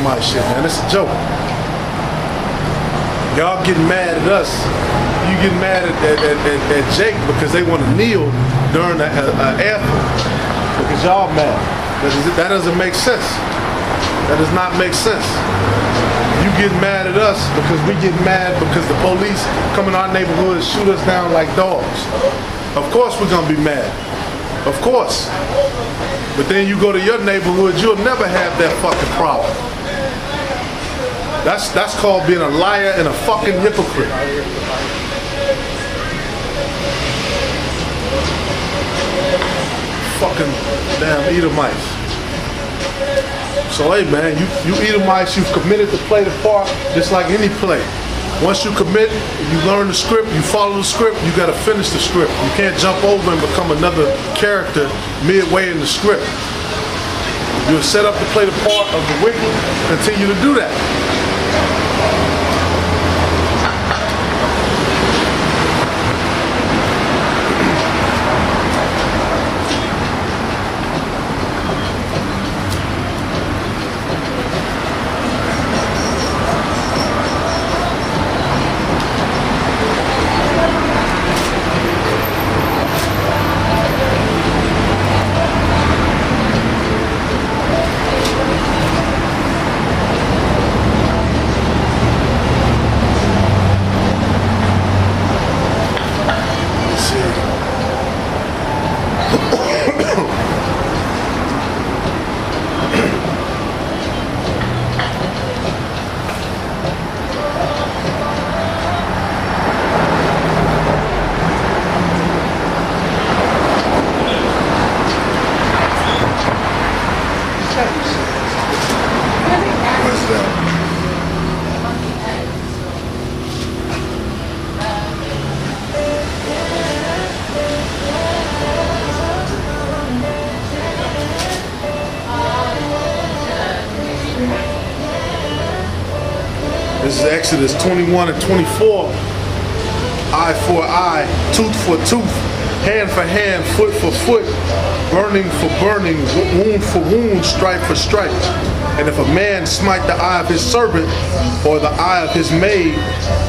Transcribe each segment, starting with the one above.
Edomite shit, man. It's a joke. Y'all getting mad at us. You getting mad at Jake because they want to kneel during the anthem. Because y'all mad. That doesn't make sense. That does not make sense. You get mad at us because we get mad because the police come in our neighborhood and shoot us down like dogs. Of course we're gonna be mad. Of course. But then you go to your neighborhood, you'll never have that fucking problem. That's called being a liar and a fucking hypocrite. Fucking damn Edomites. So hey man, you Edomites, you've committed to play the part just like any play. Once you commit, you learn the script, you follow the script, you gotta finish the script. You can't jump over and become another character midway in the script. You're set up to play the part of the wicked, continue to do that. This is Exodus 21 and 24. Eye for eye, tooth for tooth, hand for hand, foot for foot, burning for burning, wound for wound, stripe for stripe. And if a man smite the eye of his servant or the eye of his maid,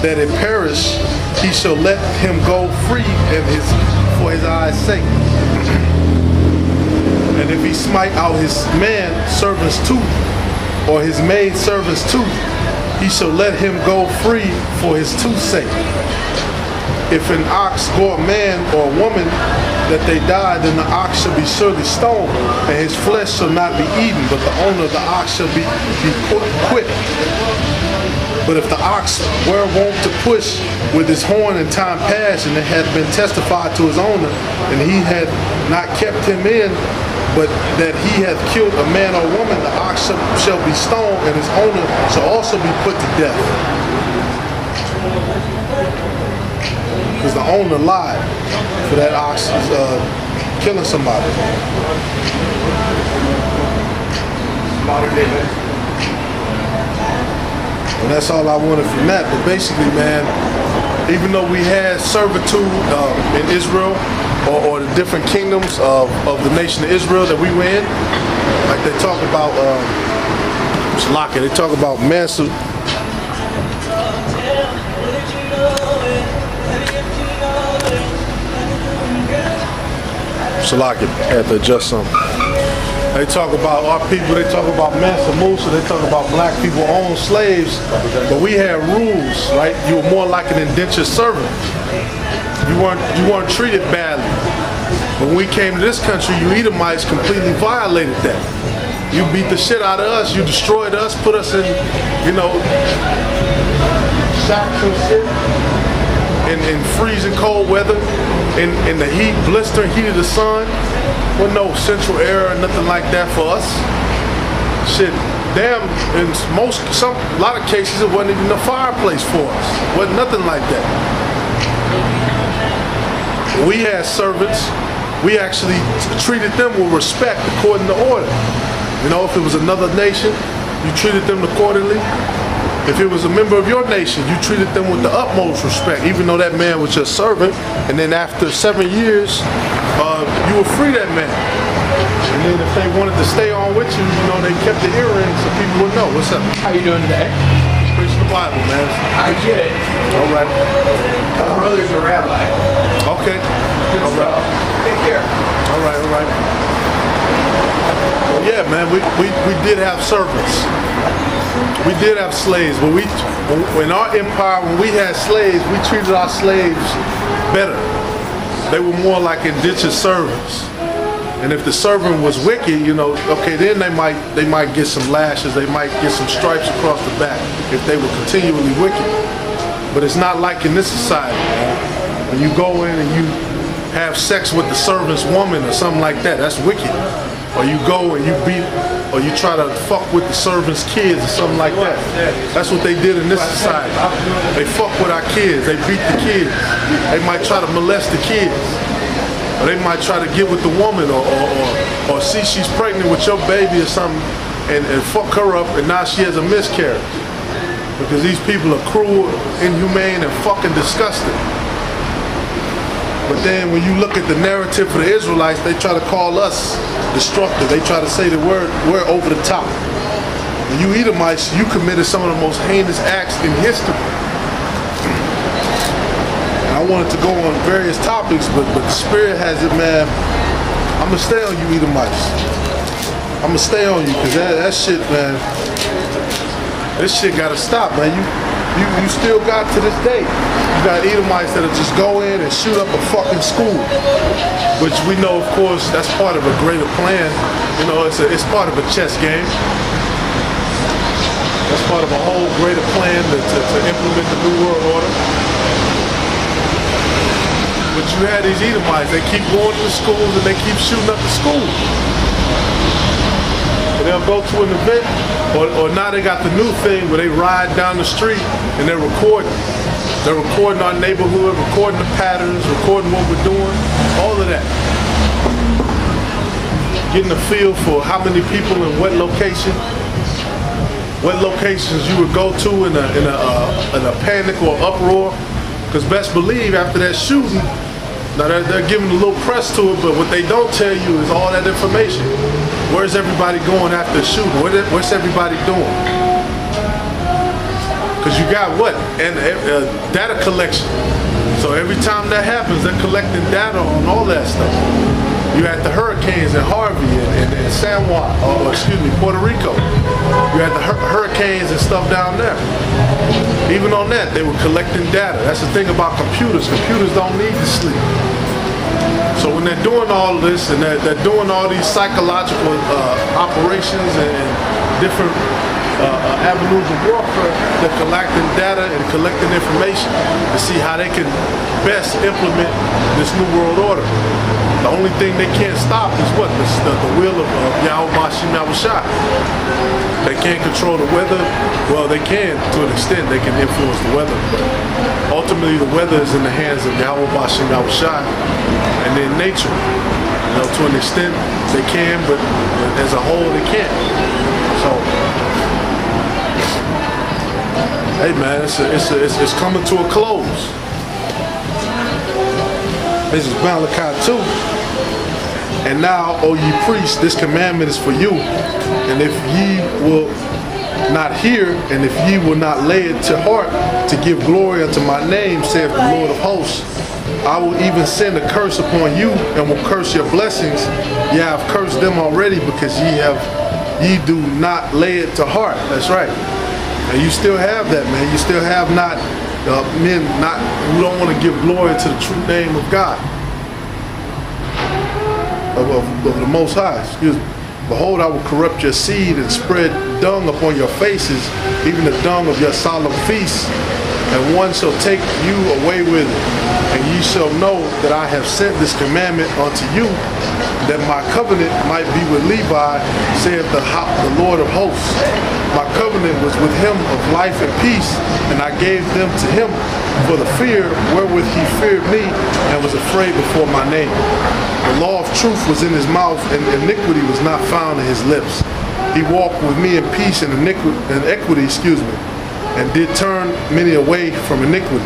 that it perish, he shall let him go free for his eye's sake. And if he smite out his man servant's tooth or his maid servant's tooth, he shall let him go free for his tooth's sake. If an ox gore a man or a woman that they die, then the ox shall be surely stoned, and his flesh shall not be eaten, but the owner of the ox shall be quit. But if the ox were wont to push with his horn in time past, and it had been testified to his owner, and he had not kept him in, but that he hath killed a man or woman, the ox shall be stoned, and his owner shall also be put to death. Because the owner lied for that ox killing somebody. And that's all I wanted from that. But basically, man, even though we had servitude in Israel, or the different kingdoms of the nation of Israel that we were in, like they talk about, they talk about massive. Salaki, had to adjust something. They talk about our people, they talk about Mansa Musa, they talk about black people own slaves, but we had rules, right? You were more like an indentured servant. You weren't treated badly. When we came to this country, you Edomites completely violated that. You beat the shit out of us, you destroyed us, put us in, shacks and shit, in freezing cold weather, in the heat, blistering heat of the sun, with no central air or nothing like that for us. Shit, damn, in a lot of cases, it wasn't even a fireplace for us. Wasn't nothing like that. We had servants, we actually treated them with respect according to order. If it was another nation, you treated them accordingly. If it was a member of your nation, you treated them with the utmost respect, even though that man was your servant. And then after 7 years, you would free that man. And then if they wanted to stay on with you, you know, they kept the earrings so people would know. What's up? How you doing today? Preaching the Bible, man. I get it. All right. My brother's a rabbi. Okay. Good All right. stuff. Take care. All right, all right. Well, yeah, man, we did have servants. We did have slaves, but in our empire, when we had slaves, we treated our slaves better. They were more like indentured servants. And if the servant was wicked, you know, okay, then they might get some lashes, they might get some stripes across the back if they were continually wicked. But it's not like in this society, man. When you go in and you have sex with the servant's woman or something like that, that's wicked. Or you go and you beat, or you try to fuck with the servant's kids or something like that. That's what they did in this society. They fuck with our kids, they beat the kids. They might try to molest the kids. Or they might try to get with the woman or see she's pregnant with your baby or something and fuck her up and now she has a miscarriage. Because these people are cruel, inhumane, and fucking disgusting. But then when you look at the narrative for the Israelites, they try to call us destructive. They try to say that we're over the top. And you Edomites, you committed some of the most heinous acts in history. And I wanted to go on various topics, but the Spirit has it, man. I'm going to stay on you Edomites. I'm going to stay on you, because that shit, man, this shit got to stop, man. You still got to this day. You got Edomites that'll just go in and shoot up a fucking school, which we know, of course, that's part of a greater plan. You know, it's part of a chess game. That's part of a whole greater plan to implement the New World Order. But you had these Edomites, they keep going to the schools and they keep shooting up the schools. And they'll go to an event, or now they got the new thing where they ride down the street and they're recording. They're recording our neighborhood, recording the patterns, recording what we're doing, all of that. Getting a feel for how many people in what location, what locations you would go to in a panic or uproar. Because best believe after that shooting, now they're giving a little press to it, but what they don't tell you is all that information. Where's everybody going after the shooting? What's everybody doing? Because you got what? And data collection. So every time that happens, they're collecting data on all that stuff. You had the hurricanes in Harvey and San Juan, Puerto Rico. You had the hurricanes and stuff down there. Even on that, they were collecting data. That's the thing about computers. Computers don't need to sleep. So when they're doing all this and they're doing all these psychological operations and different avenues of warfare, they're collecting data and collecting information to see how they can best implement this New World Order. The only thing they can't stop is what? The will of Yahweh Bashim Yahushua. They can't control the weather. Well, they can to an extent. They can influence the weather. But ultimately, the weather is in the hands of Yahweh Bashim Yahushua and then nature. You know, to an extent, they can, but as a whole, they can't. So, hey man, it's coming to a close. This is Malachi 2. And now, O ye priests, this commandment is for you. And if ye will not hear, and if ye will not lay it to heart to give glory unto my name, saith the Lord of hosts, I will even send a curse upon you and will curse your blessings. Ye have cursed them already because ye do not lay it to heart. That's right. And you still have that, man. You still have men who don't want to give glory to the true name of God, of the Most High. Excuse me. Behold, I will corrupt your seed and spread dung upon your faces, even the dung of your solemn feasts, and one shall take you away with it. And ye shall know that I have sent this commandment unto you, that my covenant might be with Levi, saith the Lord of hosts. My covenant was with him of life and peace, and I gave them to him for the fear wherewith he feared me, and was afraid before my name. The law of truth was in his mouth, and iniquity was not found in his lips. He walked with me in peace and equity, and did turn many away from iniquity.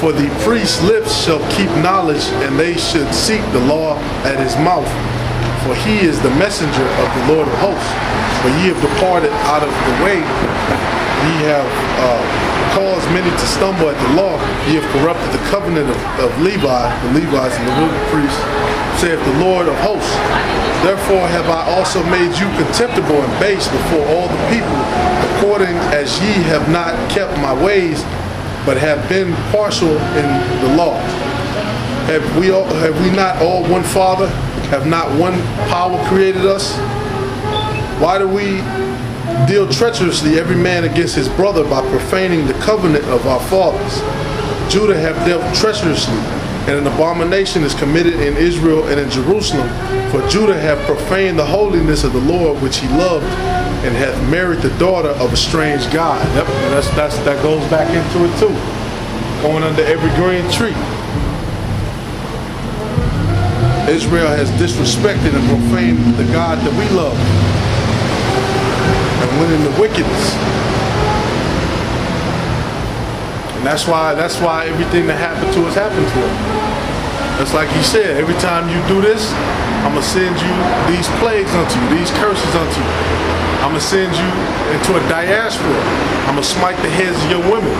For the priest's lips shall keep knowledge, and they should seek the law at his mouth. For he is the messenger of the Lord of hosts. But ye have departed out of the way. Ye have caused many to stumble at the law. Ye have corrupted the covenant of Levi, the Levites and the Levitical priests, saith the Lord of hosts. Therefore have I also made you contemptible and base before all the people, according as ye have not kept my ways, but have been partial in the law. Have we not all one Father? Have not one power created us? Why do we deal treacherously every man against his brother by profaning the covenant of our fathers? Judah have dealt treacherously, and an abomination is committed in Israel and in Jerusalem. For Judah have profaned the holiness of the Lord which he loved, and hath married the daughter of a strange god. Yep, that goes back into it too. Going under every green tree. Israel has disrespected and profaned the God that we love, and went into wickedness. And that's why everything that happened to us happened to us. That's like he said, every time you do this, I'm going to send you these plagues unto you, these curses unto you. I'm going to send you into a diaspora. I'm going to smite the heads of your women.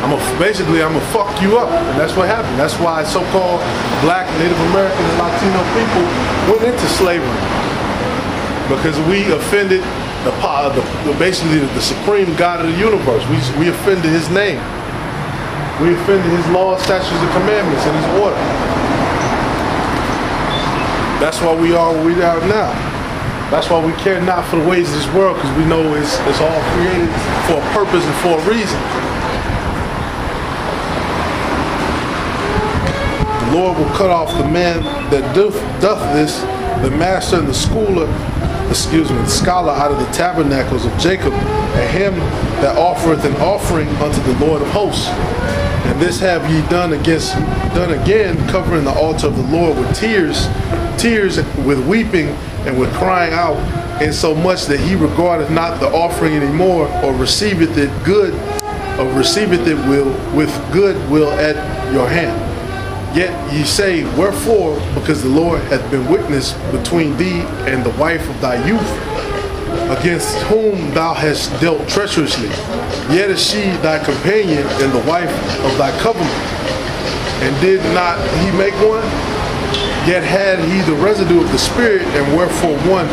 I'm going to fuck you up. And that's what happened. That's why so-called black, Native American, and Latino people went into slavery. Because we offended basically the supreme God of the universe. We offended his name. We offended his laws, statutes, and commandments, and his order. That's why we are where we are now. That's why we care not for the ways of this world, because we know it's all created for a purpose and for a reason. The Lord will cut off the man that doth this, the master and the scholar out of the tabernacles of Jacob, and him that offereth an offering unto the Lord of hosts. And this have ye done again, covering the altar of the Lord with tears, with weeping, and with crying out, insomuch that he regardeth not the offering anymore, or receiveth it with good will at your hand. Yet ye say, wherefore? Because the Lord hath been witness between thee and the wife of thy youth, against whom thou hast dealt treacherously. Yet is she thy companion and the wife of thy covenant. And did not he make one? Yet had he the residue of the Spirit, and wherefore one,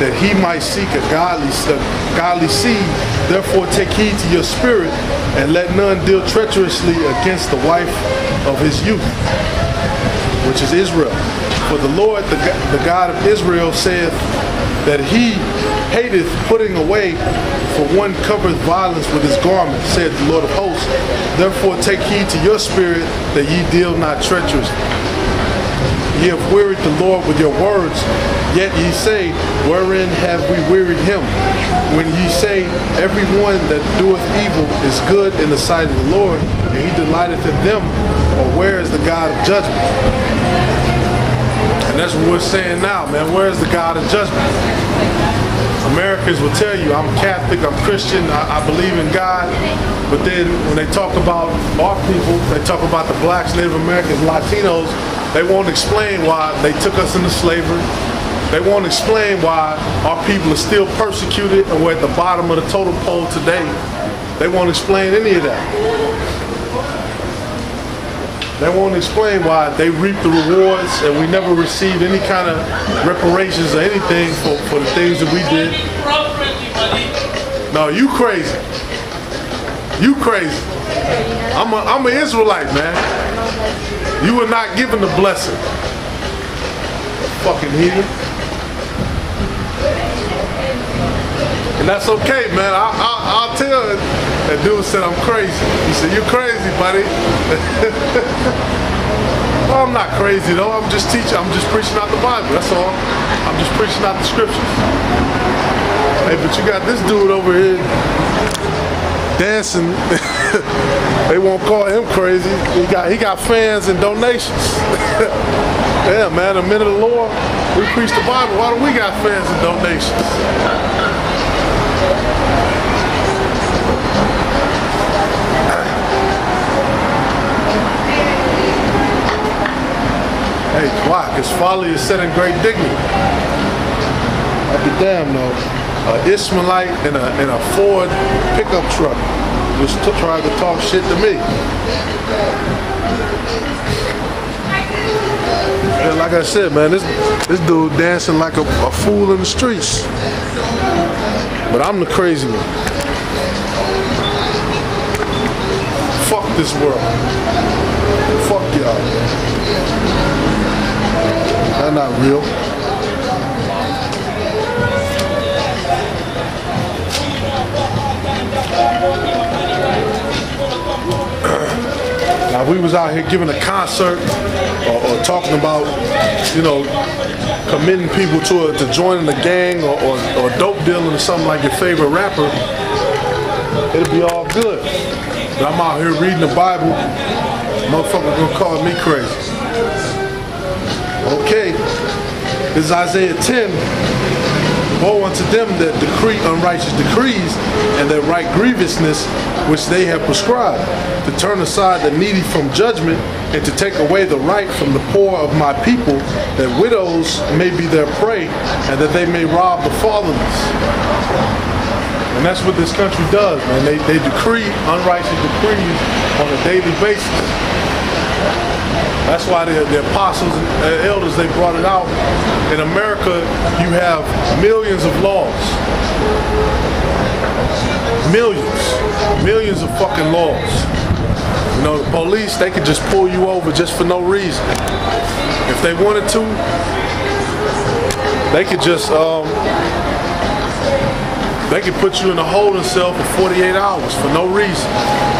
that he might seek a godly seed. Therefore take heed to your spirit, and let none deal treacherously against the wife of his youth, which is Israel. For the Lord, the God of Israel, saith that he hateth putting away, for one covereth violence with his garment, saith the Lord of hosts. Therefore take heed to your spirit, that ye deal not treacherously. Ye have wearied the Lord with your words, yet ye say, wherein have we wearied him? When ye say, every one that doeth evil is good in the sight of the Lord, and he delighteth in them, or where is the God of judgment? And that's what we're saying now, man. Where is the God of judgment? Americans will tell you, I'm Catholic, I'm Christian, I believe in God. But then when they talk about our people, they talk about the blacks, Native Americans, Latinos, they won't explain why they took us into slavery. They won't explain why our people are still persecuted and we're at the bottom of the totem pole today. They won't explain any of that. They won't explain why they reap the rewards and we never received any kind of reparations or anything for the things that we did. No, you crazy. You crazy. I'm an Israelite, man. You were not given the blessing. Fucking heathen. And that's okay, man. I'll tell it. That dude said I'm crazy. He said, you're crazy, buddy. Well, I'm not crazy, though. I'm just teaching. I'm just preaching out the Bible. That's all. I'm just preaching out the scriptures. Hey, but you got this dude over here dancing. They won't call him crazy. He got fans and donations. Yeah, man, the men of the Lord, we preach the Bible. Why do we got fans and donations? His folly is set in great dignity. I'll be damned though. An Ishmaelite in a Ford pickup truck was tried to talk shit to me. And like I said, man, this dude dancing like a fool in the streets. But I'm the crazy one. Fuck this world. Fuck y'all. They're not real. Now, if we was out here giving a concert or talking about, you know, committing people to joining a gang or dope dealing or something like your favorite rapper, it'll be all good. But I'm out here reading the Bible, motherfucker gonna call me crazy. Okay, this is Isaiah 10. Woe unto them that decree unrighteous decrees and that write grievousness which they have prescribed, to turn aside the needy from judgment and to take away the right from the poor of my people, that widows may be their prey and that they may rob the fatherless. And that's what this country does, man. They decree unrighteous decrees on a daily basis. That's why the apostles and elders, they brought it out. In America, you have millions of laws. Millions of fucking laws. You know, the police, they could just pull you over just for no reason. If they wanted to, they could just, they could put you in a holding cell for 48 hours for no reason.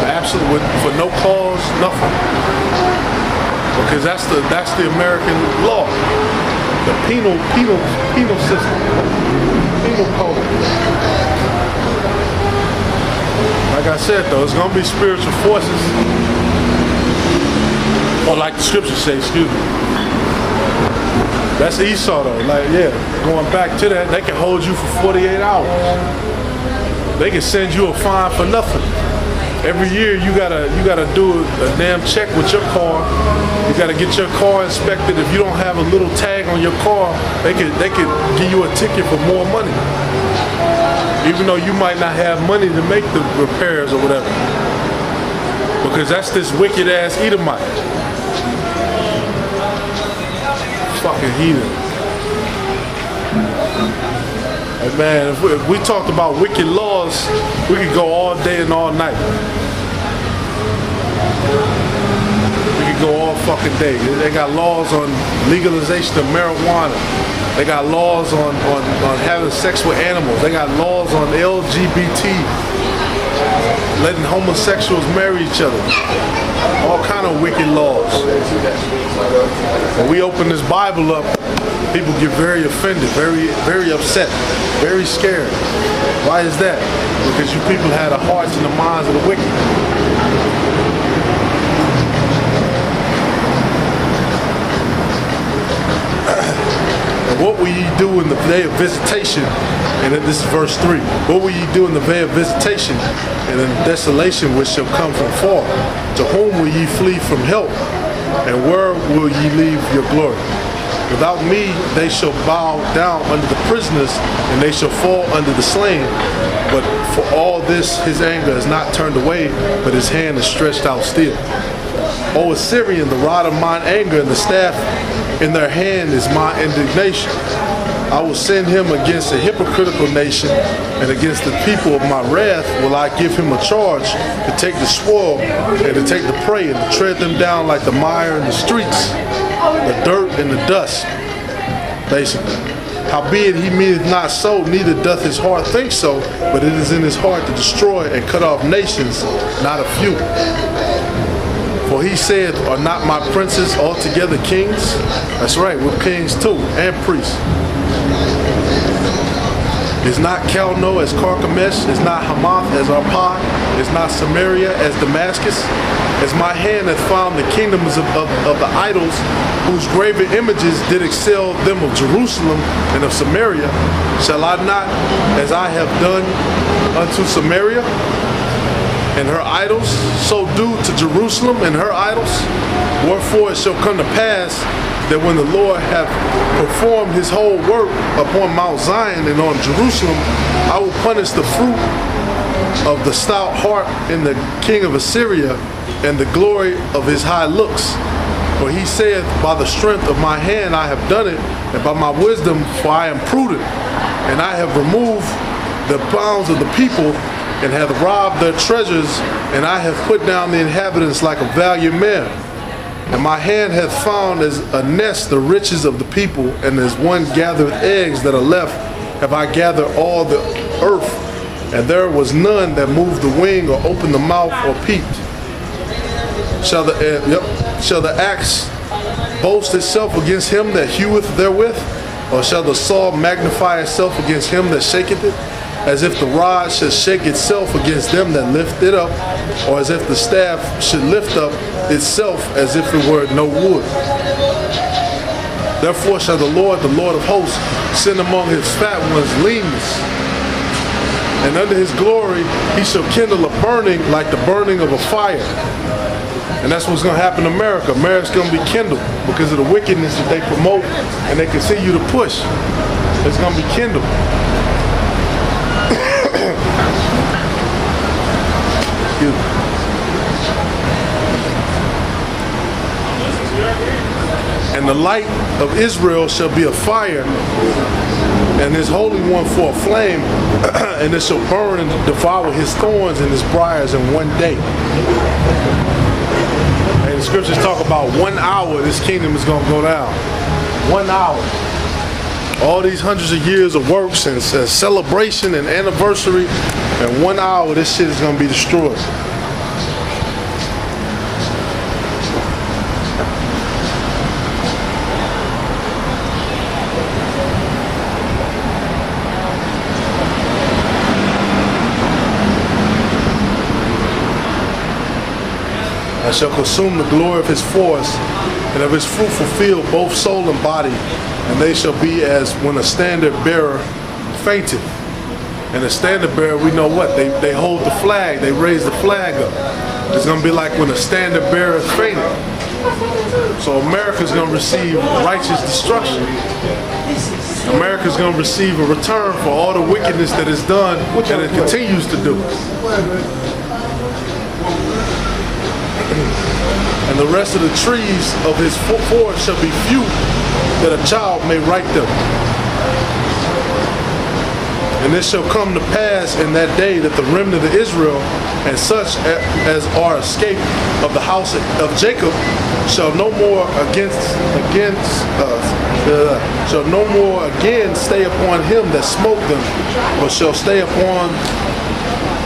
Absolutely, for no cause, nothing. Because that's the American law, the penal system, penal code. Like I said though, it's gonna be spiritual forces, or like the scriptures say, excuse me. That's Esau though. Like yeah, going back to that, they can hold you for 48 hours. They can send you a fine for nothing. Every year you gotta do a damn check with your car. You gotta get your car inspected. If you don't have a little tag on your car, they could give you a ticket for more money. Even though you might not have money to make the repairs or whatever. Because that's this wicked ass Edomite. Fucking heathen. Hey man, if we talked about wicked laws, we could go all day and all night. We could go all fucking day. They got laws on legalization of marijuana. They got laws on having sex with animals. They got laws on LGBT, letting homosexuals marry each other. All kind of wicked laws. When we open this Bible up, people get very offended, very upset, very scared. Why is that? Because you people had the hearts and the minds of the wicked. And what will ye do in the day of visitation? And then this is verse 3. What will ye do in the day of visitation and in desolation which shall come from far? To whom will ye flee from help? And where will ye leave your glory? Without me they shall bow down under the prisoners, and they shall fall under the slain. But for all this his anger is not turned away, but his hand is stretched out still. O Assyrian, the rod of mine anger and the staff in their hand is my indignation. I will send him against a hypocritical nation, and against the people of my wrath will I give him a charge to take the spoil and to take the prey and to tread them down like the mire in the streets, the dirt and the dust, basically. Howbeit he meaneth not so, neither doth his heart think so, but it is in his heart to destroy and cut off nations, not a few. For he said, are not my princes altogether kings? That's right, we're kings too, and priests. Is not Calno as Carchemish? Is not Hamath as Arpad? Is not Samaria as Damascus? As my hand hath found the kingdoms of the idols, whose graven images did excel them of Jerusalem and of Samaria, shall I not, as I have done unto Samaria and her idols, so do to Jerusalem and her idols? Wherefore it shall come to pass, that when the Lord hath performed his whole work upon Mount Zion and on Jerusalem, I will punish the fruit of the stout heart in the king of Assyria and the glory of his high looks. For he saith, by the strength of my hand I have done it, and by my wisdom, for I am prudent, and I have removed the bounds of the people, and have robbed their treasures, and I have put down the inhabitants like a valiant man. And my hand hath found as a nest the riches of the people, and as one gathereth eggs that are left, have I gathered all the earth, and there was none that moved the wing, or opened the mouth, or peeped. Shall the axe boast itself against him that heweth therewith? Or shall the saw magnify itself against him that shaketh it? As if the rod should shake itself against them that lift it up, or as if the staff should lift up itself as if it were no wood. Therefore shall the Lord of hosts, send among his fat ones leanness, and under his glory he shall kindle a burning like the burning of a fire. And that's what's going to happen in America. America's going to be kindled because of the wickedness that they promote and they continue to push. It's going to be kindled. And the light of Israel shall be a fire, and his Holy One for a flame, and it shall burn and devour his thorns and his briars in one day. And the scriptures talk about 1 hour this kingdom is going to go down. 1 hour. All these hundreds of years of works and celebration and anniversary, and 1 hour this shit is going to be destroyed. I shall consume the glory of his forest, and of his fruitful field, both soul and body, and they shall be as when a standard bearer fainteth. And the standard bearer, we know what? They hold the flag, they raise the flag up. It's going to be like when a standard bearer is fainted. So America's going to receive righteous destruction. America's going to receive a return for all the wickedness that is done and it continues to do. And the rest of the trees of his forest shall be few, that a child may write them. And it shall come to pass in that day that the remnant of Israel and such as are escaped of the house of Jacob shall no more shall no more again stay upon him that smote them, but shall stay upon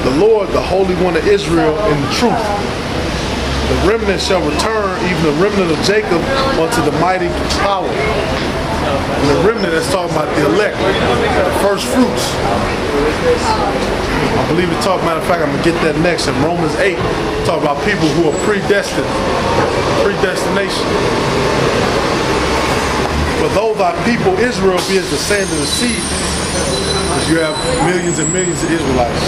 the Lord, the Holy One of Israel, in the truth. The remnant shall return, even the remnant of Jacob, unto the mighty power. And the remnant that's talking about the elect, the first fruits. I believe it talks, matter of fact, I'm going to get that next in Romans 8. Talk about people who are predestined. Predestination. For though thy people Israel be as the sand of the sea, because you have millions and millions of Israelites.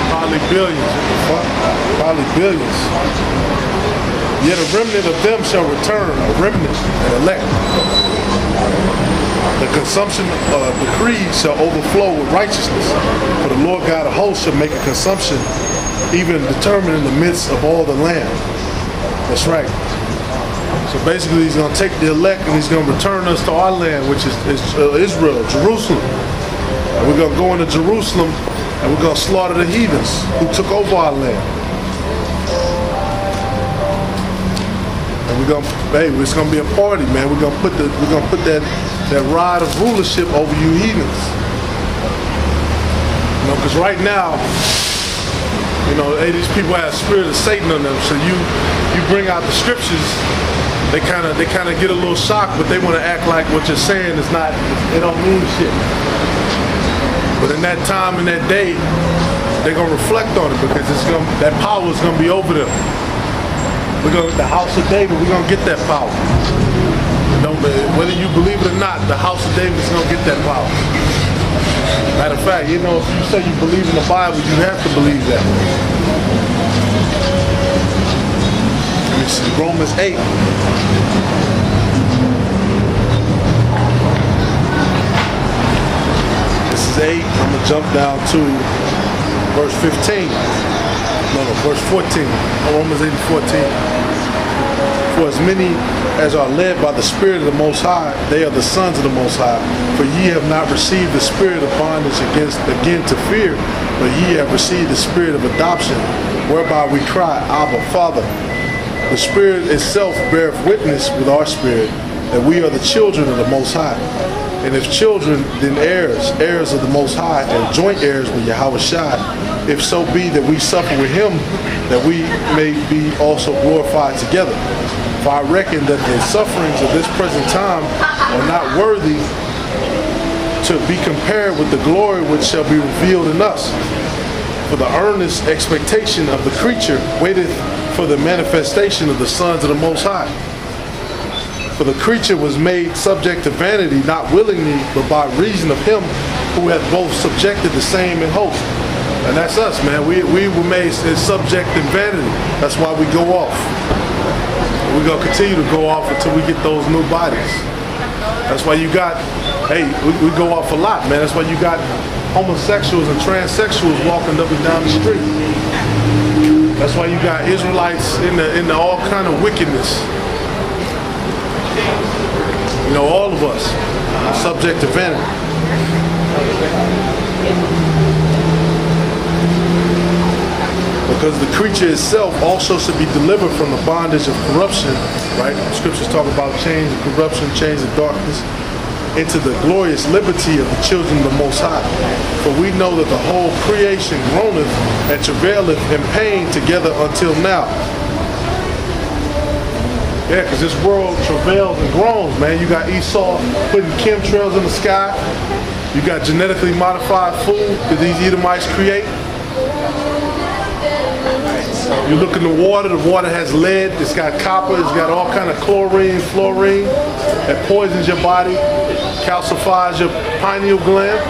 Probably billions. Probably billions. Yet a remnant of them shall return, a remnant, an elect. The consumption decree shall overflow with righteousness. For the Lord God of hosts shall make a consumption, even determined in the midst of all the land. That's right. So basically he's going to take the elect and he's going to return us to our land, which is Israel, Jerusalem. And we're going to go into Jerusalem and we're going to slaughter the heathens who took over our land. And we're gonna, hey, it's gonna be a party, man. We're gonna put that rod of rulership over you heathens. You know, because right now, you know, hey, these people have the spirit of Satan on them. So you bring out the scriptures, they kind of get a little shocked, but they want to act like what you're saying is not, it don't mean shit. But in that time, in that day, they're gonna reflect on it because that power is gonna be over them. The house of David, we're going to get that power. Whether you believe it or not, the house of David is going to get that power. Matter of fact, you know, if you say you believe in the Bible, you have to believe that. And me see, Romans 8. This is 8. I'm going to jump down to verse 15. No, verse 14. Romans 8 and 14. For as many as are led by the Spirit of the Most High, they are the sons of the Most High. For ye have not received the spirit of bondage again to fear, but ye have received the spirit of adoption, whereby we cry, Abba, Father. The Spirit itself beareth witness with our spirit that we are the children of the Most High. And if children, then heirs, heirs of the Most High, and joint heirs with Yahweh Shai, if so be that we suffer with him, that we may be also glorified together. For I reckon that the sufferings of this present time are not worthy to be compared with the glory which shall be revealed in us. For the earnest expectation of the creature waiteth for the manifestation of the sons of the Most High. For the creature was made subject to vanity, not willingly, but by reason of him who hath both subjected the same in hope. And that's us, man. We were made subject in vanity. That's why we go off. We're going to continue to go off until we get those new bodies. That's why you got, hey, we go off a lot, man. That's why you got homosexuals and transsexuals walking up and down the street. That's why you got Israelites in the all kind of wickedness. You know, all of us are subject to vanity. Because the creature itself also should be delivered from the bondage of corruption, right? The scriptures talk about chains of corruption, chains of darkness, into the glorious liberty of the children of the Most High. For we know that the whole creation groaneth and travaileth in pain together until now. Yeah, because this world travails and groans, man. You got Esau putting chemtrails in the sky. You got genetically modified food that these Edomites create. You look in the water has lead, it's got copper, it's got all kind of chlorine, fluorine that poisons your body, calcifies your pineal gland.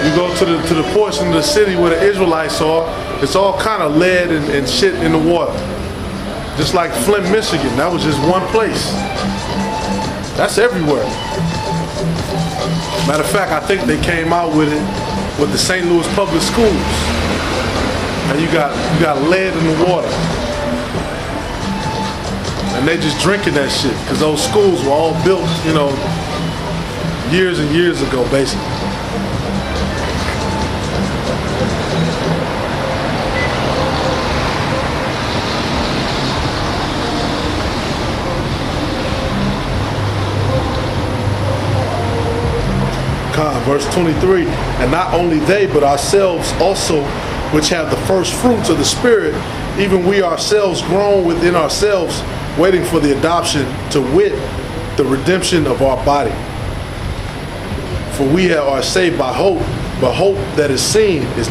You go to the portion of the city where the Israelites are, it's all kind of lead and shit in the water. Just like Flint, Michigan, that was just one place. That's everywhere. Matter of fact, I think they came out with it with the St. Louis public schools. And you got lead in the water. And they just drinking that shit because those schools were all built, you know, years and years ago, basically. Verse 23, and not only they, but ourselves also, which have the first fruits of the Spirit, even we ourselves groan within ourselves, waiting for the adoption, to wit, the redemption of our body. For we are saved by hope, but hope that is seen is